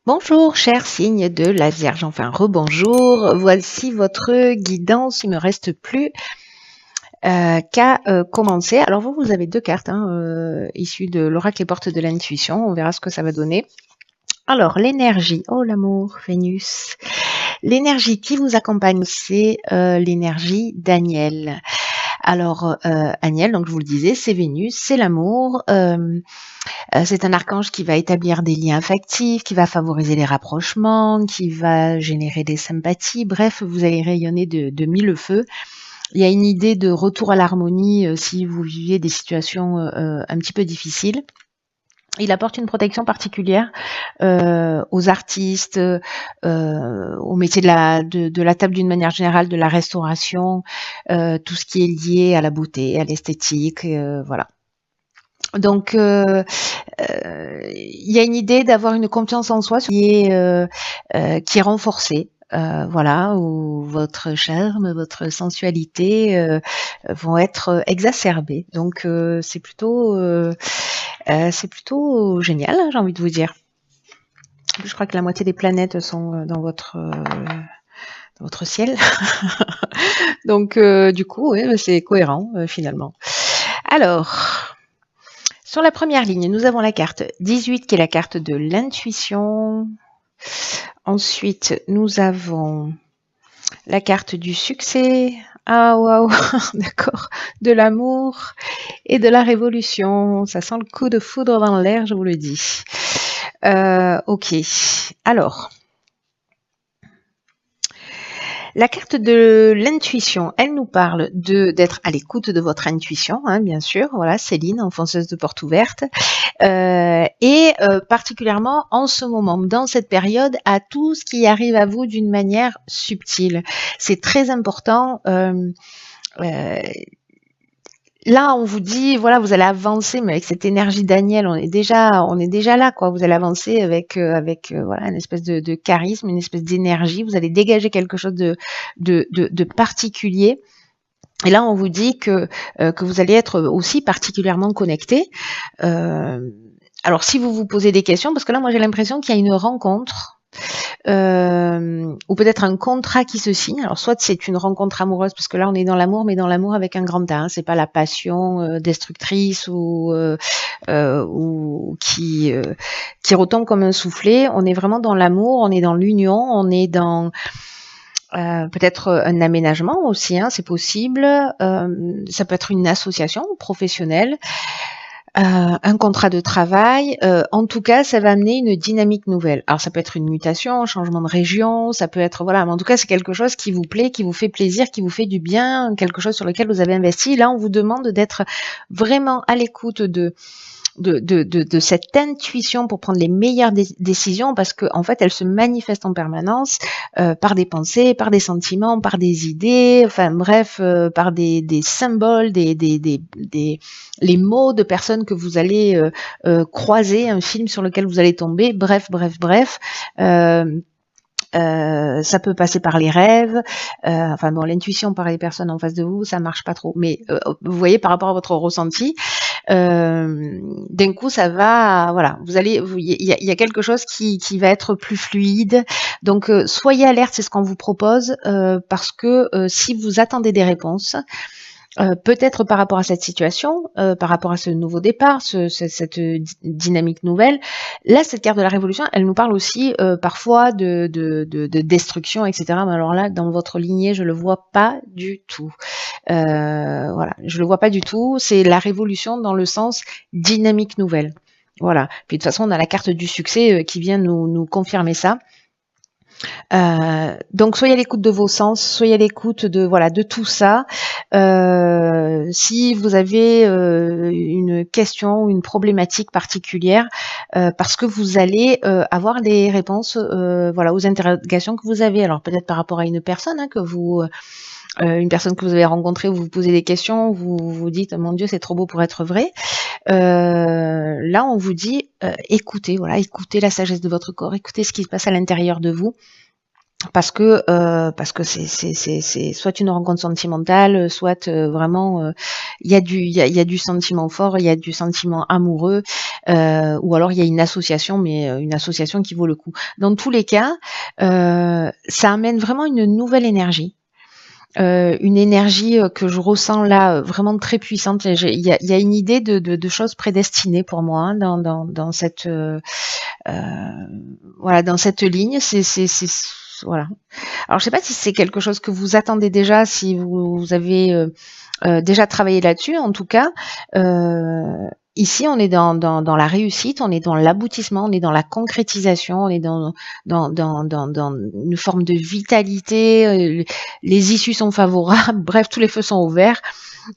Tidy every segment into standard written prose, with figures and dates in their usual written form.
Bonjour, cher signe de la Vierge, enfin rebonjour. Voici votre guidance. Il me reste plus qu'à commencer. Alors vous avez deux cartes issues de l'oracle et portes de l'intuition. On verra ce que ça va donner. Alors l'énergie, oh l'amour, Vénus. L'énergie qui vous accompagne, c'est l'énergie d'Aniel. Alors Aniel, donc je vous le disais, c'est Vénus, c'est l'amour. C'est un archange qui va établir des liens affectifs, qui va favoriser les rapprochements, qui va générer des sympathies. Bref, vous allez rayonner de mille feux. Il y a une idée de retour à l'harmonie si vous viviez des situations un petit peu difficiles. Il apporte une protection particulière aux artistes, au métier de la table d'une manière générale, de la restauration, tout ce qui est lié à la beauté, à l'esthétique, voilà. Donc, il y a une idée d'avoir une confiance en soi qui est renforcée. Voilà, où votre charme, votre sensualité vont être exacerbées. Donc, c'est plutôt génial, hein, j'ai envie de vous dire. Je crois que la moitié des planètes sont dans votre ciel. Donc, du coup, ouais, c'est cohérent finalement. Alors, sur la première ligne, nous avons la carte 18 qui est la carte de l'intuition. Ensuite, nous avons la carte du succès. Ah waouh, d'accord. De l'amour et de la révolution. Ça sent le coup de foudre dans l'air, je vous le dis. Ok. Alors, la carte de l'intuition, elle nous parle d'être à l'écoute de votre intuition, hein, bien sûr. Voilà, Céline, enfonceuse de porte ouverte. Et particulièrement en ce moment, dans cette période, à tout ce qui arrive à vous d'une manière subtile. C'est très important. Là, on vous dit, voilà, vous allez avancer, mais avec cette énergie d'Aniel, on est déjà là, quoi. Vous allez avancer avec voilà, une espèce de charisme, une espèce d'énergie. Vous allez dégager quelque chose de particulier. Et là, on vous dit que vous allez être aussi particulièrement connecté. Alors, si vous vous posez des questions, parce que là, moi, j'ai l'impression qu'il y a une rencontre. Ou peut-être un contrat qui se signe. Alors soit c'est une rencontre amoureuse, parce que là on est dans l'amour, mais dans l'amour avec un grand A. Hein. C'est pas la passion destructrice ou qui retombe comme un soufflet. On est vraiment dans l'amour, on est dans l'union, on est dans peut-être un aménagement aussi. Hein, c'est possible. Ça peut être une association professionnelle. Un contrat de travail, en tout cas, ça va amener une dynamique nouvelle. Alors, ça peut être une mutation, un changement de région, ça peut être, voilà, mais en tout cas, c'est quelque chose qui vous plaît, qui vous fait plaisir, qui vous fait du bien, quelque chose sur lequel vous avez investi. Là, on vous demande d'être vraiment à l'écoute de cette intuition pour prendre les meilleures décisions, parce que en fait elle se manifeste en permanence par des pensées, par des sentiments, par des idées, enfin bref, par des symboles, les mots de personnes que vous allez croiser, un film sur lequel vous allez tomber, bref. Ça peut passer par les rêves, enfin bon, l'intuition par les personnes en face de vous, ça marche pas trop, mais vous voyez par rapport à votre ressenti, d'un coup ça va, voilà, il y a quelque chose qui va être plus fluide, donc soyez alerte, c'est ce qu'on vous propose, parce que si vous attendez des réponses, peut-être par rapport à cette situation, par rapport à ce nouveau départ, cette dynamique nouvelle. Là, cette carte de la révolution, elle nous parle aussi parfois de destruction, etc. Mais alors là, dans votre lignée, je le vois pas du tout. Voilà, je le vois pas du tout. C'est la révolution dans le sens dynamique nouvelle. Voilà. Puis de toute façon, on a la carte du succès qui vient nous confirmer ça. Donc soyez à l'écoute de vos sens, soyez à l'écoute de tout ça. Si vous avez une question ou une problématique particulière, parce que vous allez avoir des réponses aux interrogations que vous avez. Alors peut-être par rapport à une personne une personne que vous avez rencontrée, vous vous posez des questions, vous vous dites mon Dieu, c'est trop beau pour être vrai. Là on vous dit écoutez la sagesse de votre corps, écoutez ce qui se passe à l'intérieur de vous. parce que c'est soit une rencontre sentimentale, soit vraiment il y a du sentiment fort, il y a du sentiment amoureux, ou alors il y a une association, mais une association qui vaut le coup. Dans tous les cas, ça amène vraiment une nouvelle énergie. Une énergie que je ressens là vraiment très puissante. Il y a une idée de choses prédestinées pour moi hein, dans cette voilà dans cette ligne. Voilà. Alors je sais pas si c'est quelque chose que vous attendez déjà, si vous avez déjà travaillé là-dessus. En tout cas, ici on est dans la réussite, on est dans l'aboutissement, on est dans la concrétisation, on est dans une forme de vitalité. Les issues sont favorables. Bref, tous les feux sont ouverts.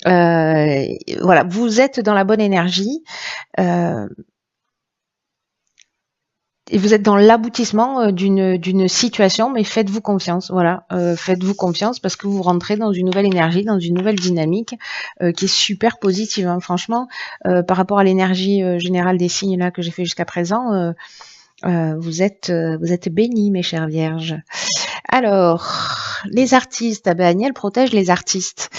Voilà, vous êtes dans la bonne énergie. Et vous êtes dans l'aboutissement d'une situation, mais faites-vous confiance, voilà, faites-vous confiance parce que vous rentrez dans une nouvelle énergie, dans une nouvelle dynamique qui est super positive, hein, franchement, par rapport à l'énergie générale des signes là que j'ai fait jusqu'à présent, vous êtes bénis, mes chères vierges. Alors, les artistes, ah ben Agnès protège les artistes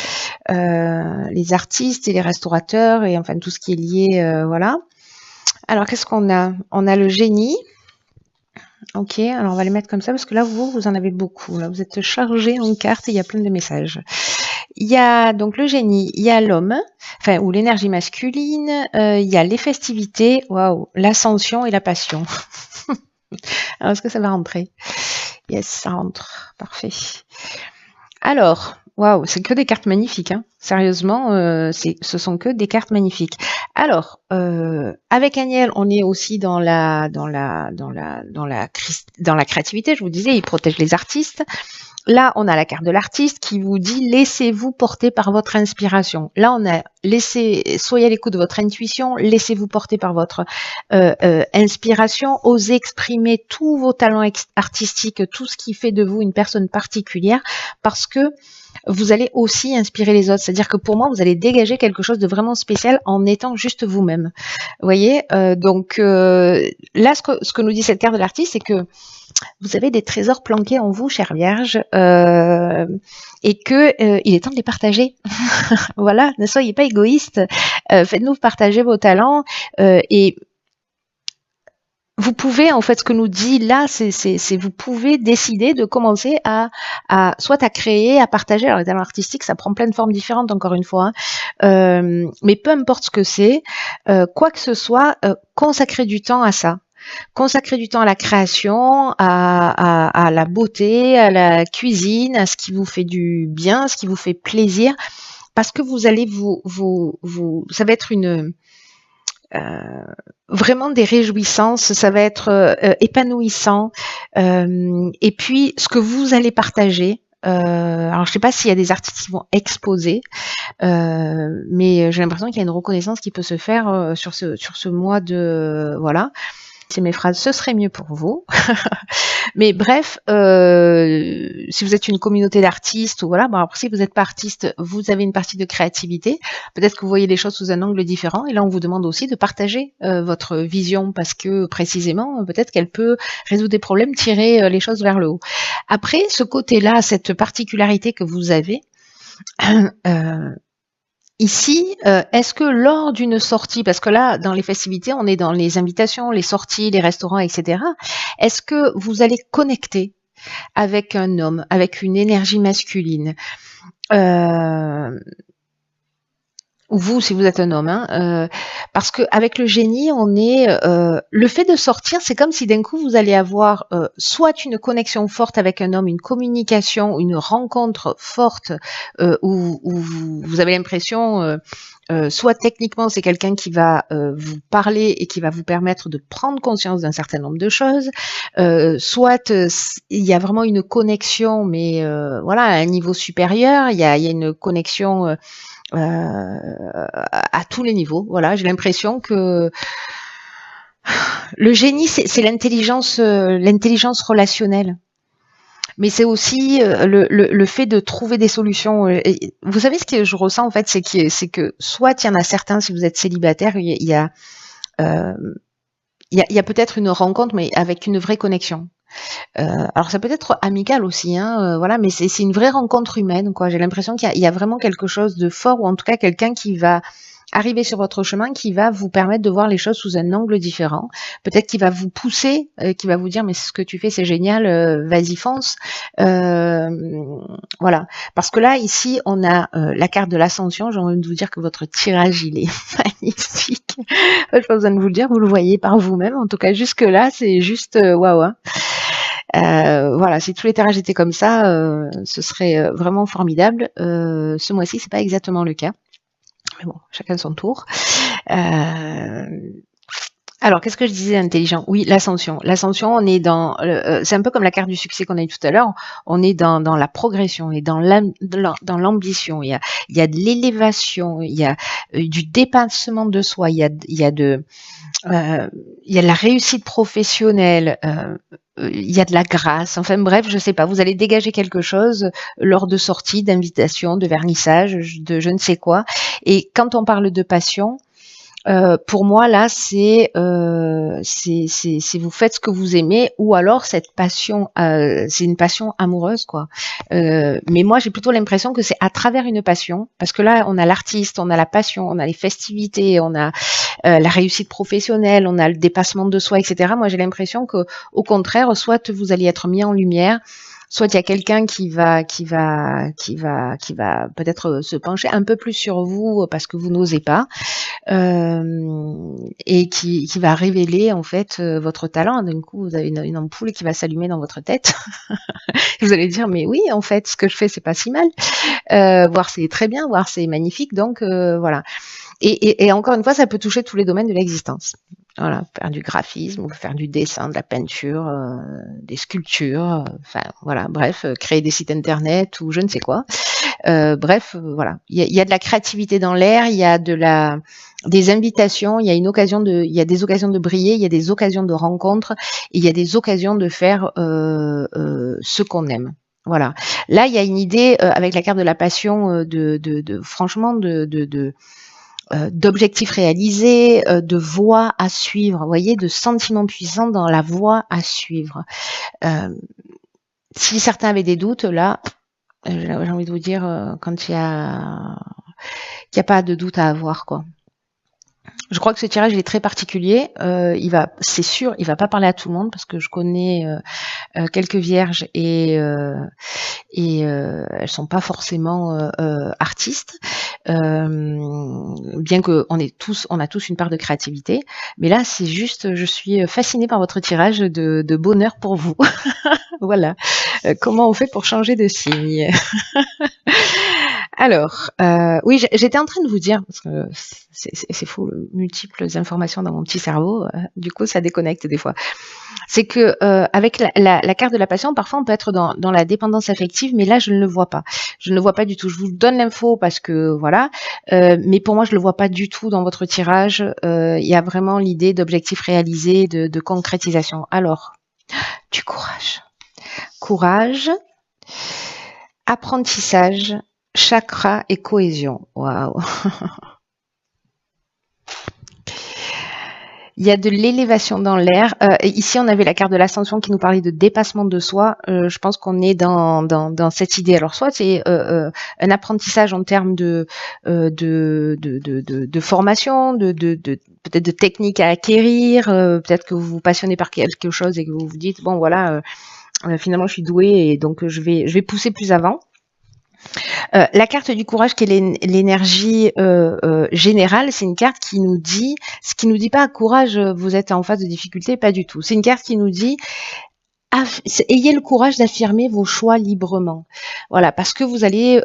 et les restaurateurs et enfin tout ce qui est lié, voilà. Alors, qu'est-ce qu'on a? On a le génie. Ok, alors on va les mettre comme ça parce que là, vous en avez beaucoup. Là, vous êtes chargé en cartes et il y a plein de messages. Il y a donc le génie, il y a l'homme, enfin, ou l'énergie masculine, il y a les festivités, waouh, l'ascension et la passion. Alors, est-ce que ça va rentrer? Yes, ça rentre. Parfait. Alors, waouh, c'est que des cartes magnifiques, hein. Sérieusement, ce sont que des cartes magnifiques. Alors, avec Agnès, on est aussi dans la créativité. Je vous disais, il protège les artistes. Là, on a la carte de l'artiste qui vous dit laissez-vous porter par votre inspiration. Là, on a soyez à l'écoute de votre intuition, laissez-vous porter par votre inspiration, osez exprimer tous vos talents artistiques, tout ce qui fait de vous une personne particulière, parce que vous allez aussi inspirer les autres. C'est-à-dire que pour moi, vous allez dégager quelque chose de vraiment spécial en étant juste vous-même. Vous voyez, donc là, ce que nous dit cette carte de l'artiste, c'est que vous avez des trésors planqués en vous, chère Vierge, et que il est temps de les partager. Voilà, ne soyez pas égoïste. Faites-nous partager vos talents et vous pouvez, en fait, ce que nous dit là, c'est vous pouvez décider de commencer soit à créer, à partager. Alors, les talents artistiques, ça prend plein de formes différentes, encore une fois. Hein. Mais peu importe ce que c'est, quoi que ce soit, consacrez du temps à ça. Consacrez du temps à la création, à la beauté, à la cuisine, à ce qui vous fait du bien, ce qui vous fait plaisir, parce que vous allez ça va être vraiment des réjouissances, ça va être épanouissant. Et puis, ce que vous allez partager, alors je sais pas s'il y a des artistes qui vont exposer, mais j'ai l'impression qu'il y a une reconnaissance qui peut se faire sur ce mois de voilà. C'est mes phrases, ce serait mieux pour vous. Mais bref, si vous êtes une communauté d'artistes, ou voilà, bon après si vous n'êtes pas artiste, vous avez une partie de créativité. Peut-être que vous voyez les choses sous un angle différent. Et là, on vous demande aussi de partager votre vision parce que précisément, peut-être qu'elle peut résoudre des problèmes, tirer les choses vers le haut. Après, ce côté-là, cette particularité que vous avez. Ici, est-ce que lors d'une sortie, parce que là, dans les festivités, on est dans les invitations, les sorties, les restaurants, etc. Est-ce que vous allez connecter avec un homme, avec une énergie masculine ou vous, si vous êtes un homme, hein, parce que avec le génie, on est le fait de sortir, c'est comme si d'un coup vous allez avoir soit une connexion forte avec un homme, une communication, une rencontre forte où vous avez l'impression, soit techniquement c'est quelqu'un qui va vous parler et qui va vous permettre de prendre conscience d'un certain nombre de choses, soit il y a vraiment une connexion, mais voilà, à un niveau supérieur, il y a une connexion à tous les niveaux. Voilà, j'ai l'impression que le génie, c'est l'intelligence relationnelle. Mais c'est aussi le fait de trouver des solutions. Et vous savez ce que je ressens en fait, c'est que soit il y en a certains, si vous êtes célibataire, il y a peut-être une rencontre, mais avec une vraie connexion. Alors ça peut être amical aussi, hein, voilà, mais c'est une vraie rencontre humaine, quoi. J'ai l'impression qu'il y a vraiment quelque chose de fort, ou en tout cas quelqu'un qui va arriver sur votre chemin, qui va vous permettre de voir les choses sous un angle différent. Peut-être qu'il va vous pousser, qui va vous dire mais ce que tu fais c'est génial, vas-y fonce. Voilà, parce que là ici on a la carte de l'ascension. J'ai envie de vous dire que votre tirage il est magnifique. Je n'ai pas besoin de vous le dire, vous le voyez par vous-même. En tout cas jusque là c'est juste waouh. Hein. Voilà, si tous les tirages étaient comme ça, ce serait vraiment formidable. Ce mois-ci, c'est pas exactement le cas. Mais bon, chacun son tour. Alors, qu'est-ce que je disais intelligent? Oui, l'ascension. L'ascension, on est dans... c'est un peu comme la carte du succès qu'on a eu tout à l'heure. On est dans la progression et dans l'ambition. Il y a de l'élévation, il y a du dépassement de soi, il y a de la réussite professionnelle, il y a de la grâce, enfin bref, je sais pas, vous allez dégager quelque chose lors de sorties, d'invitations, de vernissage, de je ne sais quoi. Et quand on parle de passion, pour moi là, c'est vous faites ce que vous aimez, ou alors cette passion, c'est une passion amoureuse, quoi. Mais moi, j'ai plutôt l'impression que c'est à travers une passion, parce que là, on a l'artiste, on a la passion, on a les festivités, on a la réussite professionnelle, on a le dépassement de soi, etc. Moi, j'ai l'impression que, au contraire, soit vous allez être mis en lumière, soit il y a quelqu'un qui va peut-être se pencher un peu plus sur vous parce que vous n'osez pas, et qui va révéler en fait votre talent. D'un coup, vous avez une ampoule qui va s'allumer dans votre tête. Vous allez dire mais oui, en fait, ce que je fais c'est pas si mal, voire c'est très bien, voire c'est magnifique. Donc voilà. Et encore une fois, ça peut toucher tous les domaines de l'existence. Voilà, faire du graphisme, ou faire du dessin, de la peinture, des sculptures, enfin voilà, bref, créer des sites internet ou je ne sais quoi. Bref, voilà, il y a de la créativité dans l'air, il y a des invitations, il y a des occasions de briller, il y a des occasions de rencontres, et il y a des occasions de faire ce qu'on aime. Voilà. Là, il y a une idée avec la carte de la passion, franchement, d'objectifs réalisés, de voies à suivre, vous voyez, de sentiments puissants dans la voie à suivre. Si certains avaient des doutes, là, j'ai envie de vous dire, quand il y a pas de doute à avoir, quoi. Je crois que ce tirage il est très particulier. C'est sûr, il va pas parler à tout le monde parce que je connais quelques vierges et elles sont pas forcément artistes. Bien que on a tous une part de créativité, mais là c'est juste, je suis fascinée par votre tirage de bonheur pour vous. Voilà. Comment on fait pour changer de signe? Alors, oui, j'étais en train de vous dire, parce que c'est fou, multiples informations dans mon petit cerveau, du coup ça déconnecte des fois. C'est que avec la carte de la passion, parfois on peut être dans la dépendance affective, mais là je ne le vois pas. Je ne le vois pas du tout. Je vous donne l'info parce que voilà, mais pour moi je le vois pas du tout dans votre tirage. Il y a vraiment l'idée d'objectifs réalisés, de concrétisation. Alors, du courage, apprentissage, chakra et cohésion. Waouh. Il y a de l'élévation dans l'air. Ici, on avait la carte de l'ascension qui nous parlait de dépassement de soi. Je pense qu'on est dans cette idée. Alors, soit c'est un apprentissage en termes de formation, peut-être de techniques à acquérir. Peut-être que vous vous passionnez par quelque chose et que vous vous dites bon voilà, finalement je suis douée et donc je vais pousser plus avant. La carte du courage, qui est l'énergie générale, c'est une carte qui nous dit, ce qui nous dit pas courage, vous êtes en phase de difficulté, pas du tout. C'est une carte qui nous dit ayez le courage d'affirmer vos choix librement. Voilà, parce que vous allez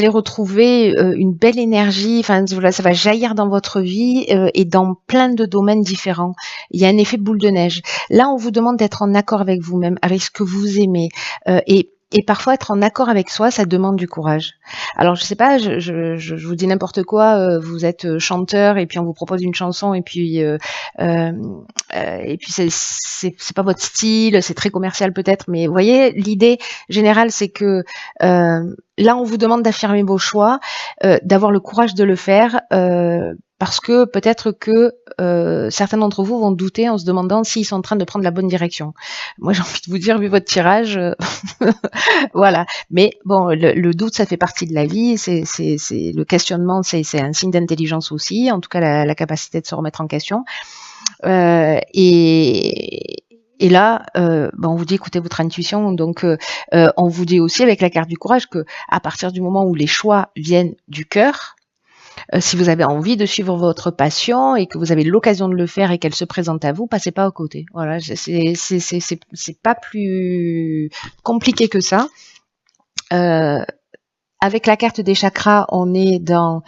retrouver une belle énergie. Enfin, voilà, ça va jaillir dans votre vie et dans plein de domaines différents. Il y a un effet boule de neige. Là, on vous demande d'être en accord avec vous-même, avec ce que vous aimez, et parfois être en accord avec soi, ça demande du courage. Alors je sais pas, je vous dis n'importe quoi. Vous êtes chanteur et puis on vous propose une chanson et puis c'est pas votre style, c'est très commercial peut-être, mais vous voyez, l'idée générale c'est que là on vous demande d'affirmer vos choix, d'avoir le courage de le faire. parce que peut-être que certains d'entre vous vont douter en se demandant s'ils sont en train de prendre la bonne direction. Moi, j'ai envie de vous dire, vu votre tirage, voilà. Mais bon, le doute, ça fait partie de la vie. C'est le questionnement, c'est un signe d'intelligence aussi. En tout cas, la capacité de se remettre en question. Et là, on vous dit écoutez votre intuition. Donc, on vous dit aussi avec la carte du courage que à partir du moment où les choix viennent du cœur, si vous avez envie de suivre votre passion et que vous avez l'occasion de le faire et qu'elle se présente à vous, passez pas à côté. Voilà, c'est pas plus compliqué que ça. Avec la carte des chakras, on est dans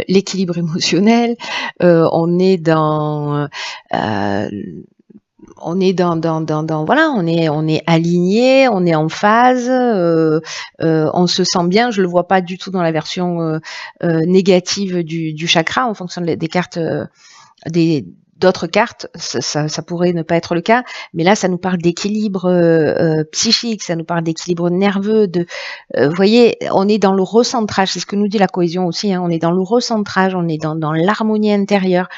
l'équilibre émotionnel, on est dans voilà, on est aligné, on est en phase, on se sent bien. Je le vois pas du tout dans la version négative du chakra en fonction des cartes d'autres cartes, ça pourrait ne pas être le cas, mais là ça nous parle d'équilibre psychique, ça nous parle d'équilibre nerveux, vous voyez, on est dans le recentrage, c'est ce que nous dit la cohésion aussi, hein, on est dans le recentrage, on est dans l'harmonie intérieure,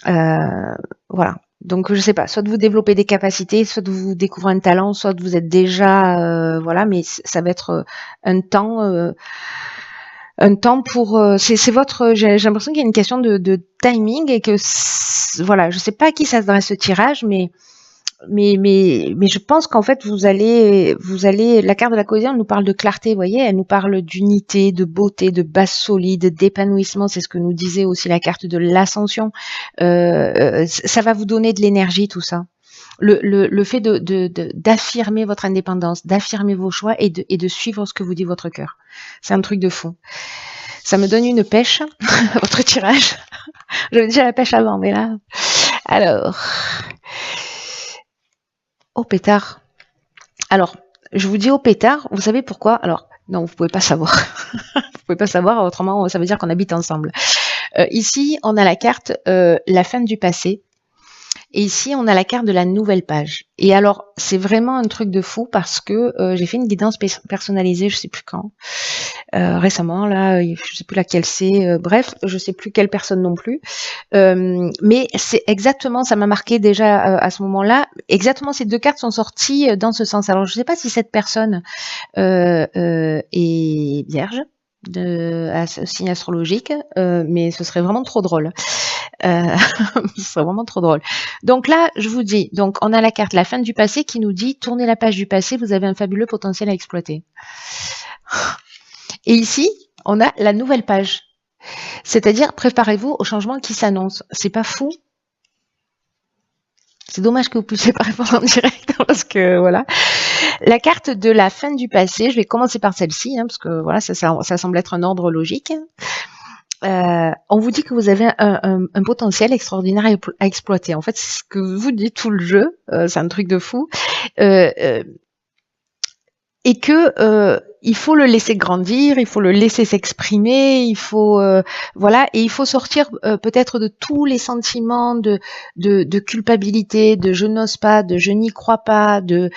voilà. Donc je sais pas, soit vous développez des capacités, soit vous découvrez un talent, soit vous êtes déjà voilà, mais ça va être un temps pour c'est votre j'ai l'impression qu'il y a une question de timing et que voilà, je sais pas à qui ça s'adresse ce tirage, mais je pense qu'en fait vous allez la carte de la cohésion elle nous parle de clarté, vous voyez, elle nous parle d'unité, de beauté, de base solide, d'épanouissement, c'est ce que nous disait aussi la carte de l'ascension. Ça va vous donner de l'énergie, tout ça. Le fait d'affirmer votre indépendance, d'affirmer vos choix et de suivre ce que vous dit votre cœur. C'est un truc de fou. Ça me donne une pêche, votre tirage. J'avais déjà la pêche avant, mais là... Alors... Au pétard. Alors, je vous dis au pétard, vous savez pourquoi? Alors, non, vous pouvez pas savoir. Vous pouvez pas savoir, autrement ça veut dire qu'on habite ensemble. Ici, on a la carte la fin du passé. Et ici, on a la carte de la nouvelle page. Et alors, c'est vraiment un truc de fou parce que j'ai fait une guidance personnalisée, je sais plus quand, récemment, là, je sais plus laquelle c'est, bref, je sais plus quelle personne non plus. Mais c'est exactement, ça m'a marqué déjà à ce moment-là, exactement ces deux cartes sont sorties dans ce sens. Alors, je sais pas si cette personne est vierge, de signe astrologique, mais ce serait vraiment trop drôle. Ce serait vraiment trop drôle. Donc là, je vous dis, donc on a la carte la fin du passé qui nous dit tournez la page du passé, vous avez un fabuleux potentiel à exploiter. Et ici, on a la nouvelle page. C'est-à-dire, préparez-vous au changement qui s'annonce. C'est pas fou? C'est dommage que vous puissiez pas répondre en direct parce que voilà. La carte de la fin du passé, je vais commencer par celle-ci, hein, parce que voilà, ça semble être un ordre logique. On vous dit que vous avez un potentiel extraordinaire à exploiter. En fait, c'est ce que vous dit tout le jeu. C'est un truc de fou. Et que il faut le laisser grandir, il faut le laisser s'exprimer, il faut voilà, et il faut sortir peut-être de tous les sentiments de culpabilité, de je n'ose pas, de je n'y crois pas, de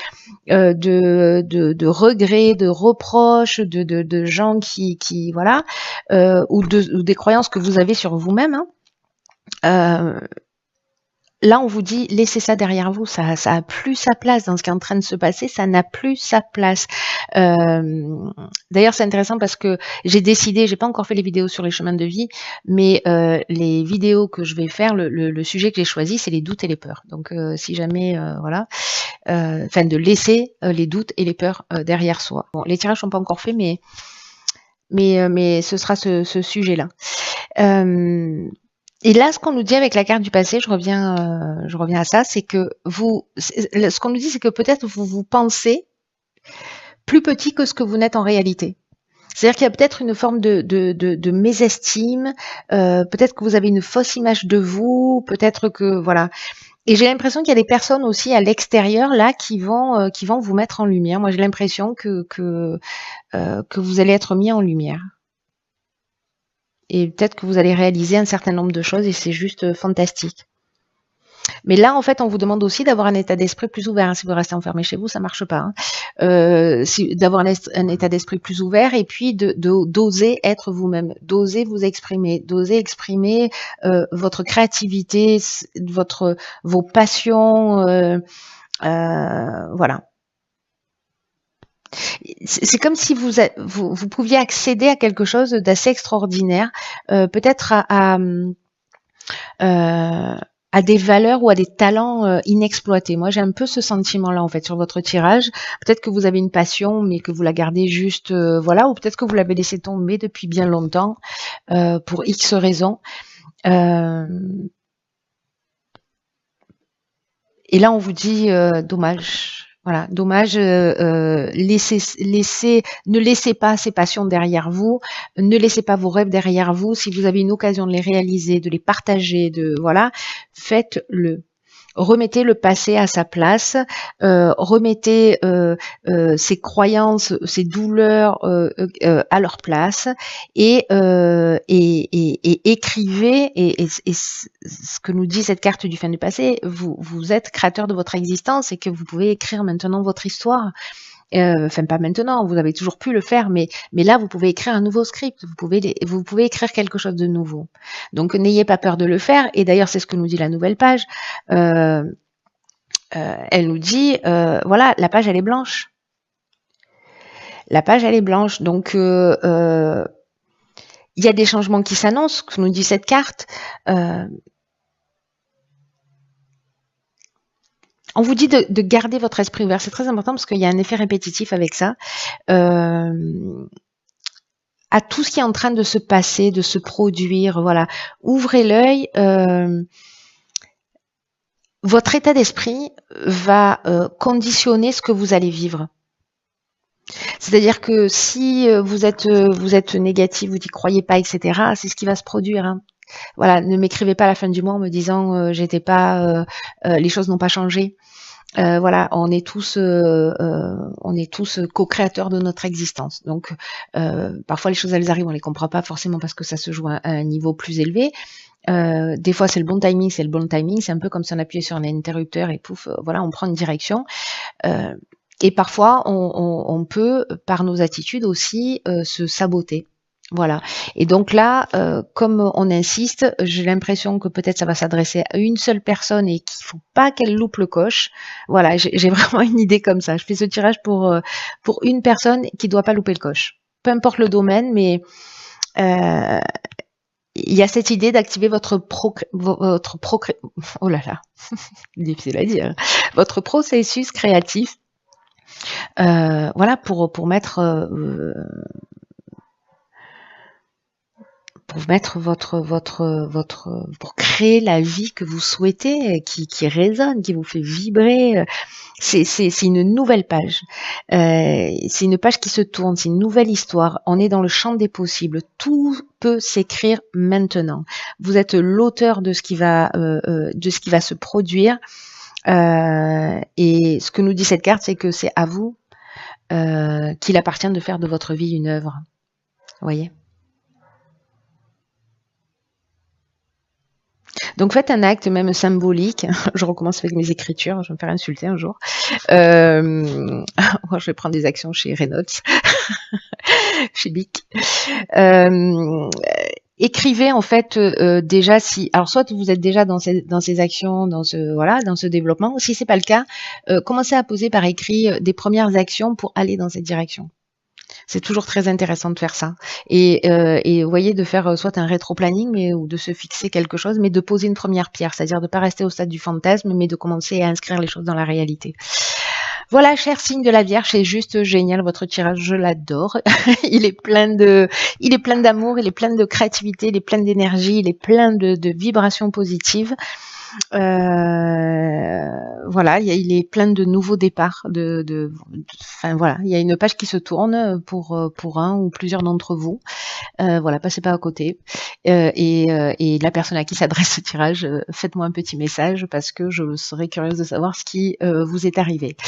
regrets, de reproches, de gens qui voilà, ou des croyances que vous avez sur vous-même. Hein. Là, on vous dit, laissez ça derrière vous, ça a plus sa place dans ce qui est en train de se passer, ça n'a plus sa place. D'ailleurs, c'est intéressant parce que j'ai décidé, j'ai pas encore fait les vidéos sur les chemins de vie, mais les vidéos que je vais faire, le sujet que j'ai choisi, c'est les doutes et les peurs. Donc, si jamais, voilà, enfin, de laisser les doutes et les peurs derrière soi. Bon, les tirages sont pas encore faits, mais ce sera ce sujet-là. Et là, ce qu'on nous dit avec la carte du passé, je reviens à ça, c'est que ce qu'on nous dit, c'est que peut-être vous pensez plus petit que ce que vous n'êtes en réalité. C'est-à-dire qu'il y a peut-être une forme de mésestime, peut-être que vous avez une fausse image de vous, peut-être que voilà. Et j'ai l'impression qu'il y a des personnes aussi à l'extérieur là qui vont vous mettre en lumière. Moi, j'ai l'impression que vous allez être mis en lumière. Et peut-être que vous allez réaliser un certain nombre de choses et c'est juste fantastique. Mais là, en fait, on vous demande aussi d'avoir un état d'esprit plus ouvert. Si vous restez enfermé chez vous, ça marche pas. d'avoir un état d'esprit plus ouvert, et puis d'oser être vous-même, d'oser vous exprimer, d'oser exprimer votre créativité, vos passions, voilà. C'est comme si vous pouviez accéder à quelque chose d'assez extraordinaire, peut-être à des valeurs ou à des talents inexploités. Moi, j'ai un peu ce sentiment-là, en fait, sur votre tirage. Peut-être que vous avez une passion, mais que vous la gardez juste, voilà, ou peut-être que vous l'avez laissé tomber depuis bien longtemps, pour X raisons. Et là, on vous dit, dommage. Voilà, dommage. Ne laissez pas ces passions derrière vous, ne laissez pas vos rêves derrière vous. Si vous avez une occasion de les réaliser, de les partager, voilà, faites-le. Remettez le passé à sa place, remettez ces croyances, ces douleurs à leur place, et écrivez, et ce que nous dit cette carte du fin du passé, vous êtes créateur de votre existence, et que vous pouvez écrire maintenant votre histoire. Enfin, pas maintenant, vous avez toujours pu le faire, mais là, vous pouvez écrire un nouveau script, vous pouvez écrire quelque chose de nouveau. Donc, n'ayez pas peur de le faire, et d'ailleurs, c'est ce que nous dit la nouvelle page. Elle nous dit, voilà, la page, elle est blanche. La page, elle est blanche, donc il y a des changements qui s'annoncent, que nous dit cette carte. On vous dit de garder votre esprit ouvert. C'est très important parce qu'il y a un effet répétitif avec ça. À tout ce qui est en train de se passer, de se produire, voilà. Ouvrez l'œil. Votre état d'esprit va conditionner ce que vous allez vivre. C'est-à-dire que si vous êtes négatif, vous n'y croyez pas, etc., c'est ce qui va se produire, hein. Voilà, ne m'écrivez pas à la fin du mois en me disant j'étais pas, les choses n'ont pas changé. Voilà, on est tous co-créateurs de notre existence. Donc parfois les choses elles arrivent, on les comprend pas forcément parce que ça se joue à un niveau plus élevé. Des fois c'est le bon timing, c'est un peu comme si on appuyait sur un interrupteur et pouf, voilà, on prend une direction. Et parfois on peut par nos attitudes aussi se saboter. Voilà. Et donc là, comme on insiste, j'ai l'impression que peut-être ça va s'adresser à une seule personne et qu'il faut pas qu'elle loupe le coche. Voilà, j'ai vraiment une idée comme ça. Je fais ce tirage pour une personne qui doit pas louper le coche. Peu importe le domaine, mais il y a cette idée d'activer votre oh là là, difficile à dire, votre processus créatif. Voilà, pour mettre pour créer la vie que vous souhaitez, qui résonne, qui vous fait vibrer. C'est une nouvelle page. C'est une page qui se tourne, c'est une nouvelle histoire. On est dans le champ des possibles. Tout peut s'écrire maintenant. Vous êtes l'auteur de ce qui va se produire. Et ce que nous dit cette carte, c'est que c'est à vous qu'il appartient de faire de votre vie une œuvre. Vous voyez ? Donc faites un acte même symbolique. Je recommence avec mes écritures, je vais me faire insulter un jour. Je vais prendre des actions chez Reynolds, chez Bic. Écrivez en fait déjà si. Alors soit vous êtes déjà dans ces actions, dans ce développement. Si c'est pas le cas, commencez à poser par écrit des premières actions pour aller dans cette direction. C'est toujours très intéressant de faire ça. Et vous voyez, de faire soit un rétro-planning, ou de se fixer quelque chose, mais de poser une première pierre, c'est-à-dire de ne pas rester au stade du fantasme, mais de commencer à inscrire les choses dans la réalité. Voilà, cher signe de la Vierge, c'est juste génial, votre tirage, je l'adore. Il est plein d'amour, il est plein de créativité, il est plein d'énergie, il est plein de vibrations positives. Voilà, il est plein de nouveaux départs. Enfin voilà, il y a une page qui se tourne pour un ou plusieurs d'entre vous. Voilà, passez pas à côté. Et la personne à qui s'adresse ce tirage, faites-moi un petit message parce que je serais curieuse de savoir ce qui vous est arrivé.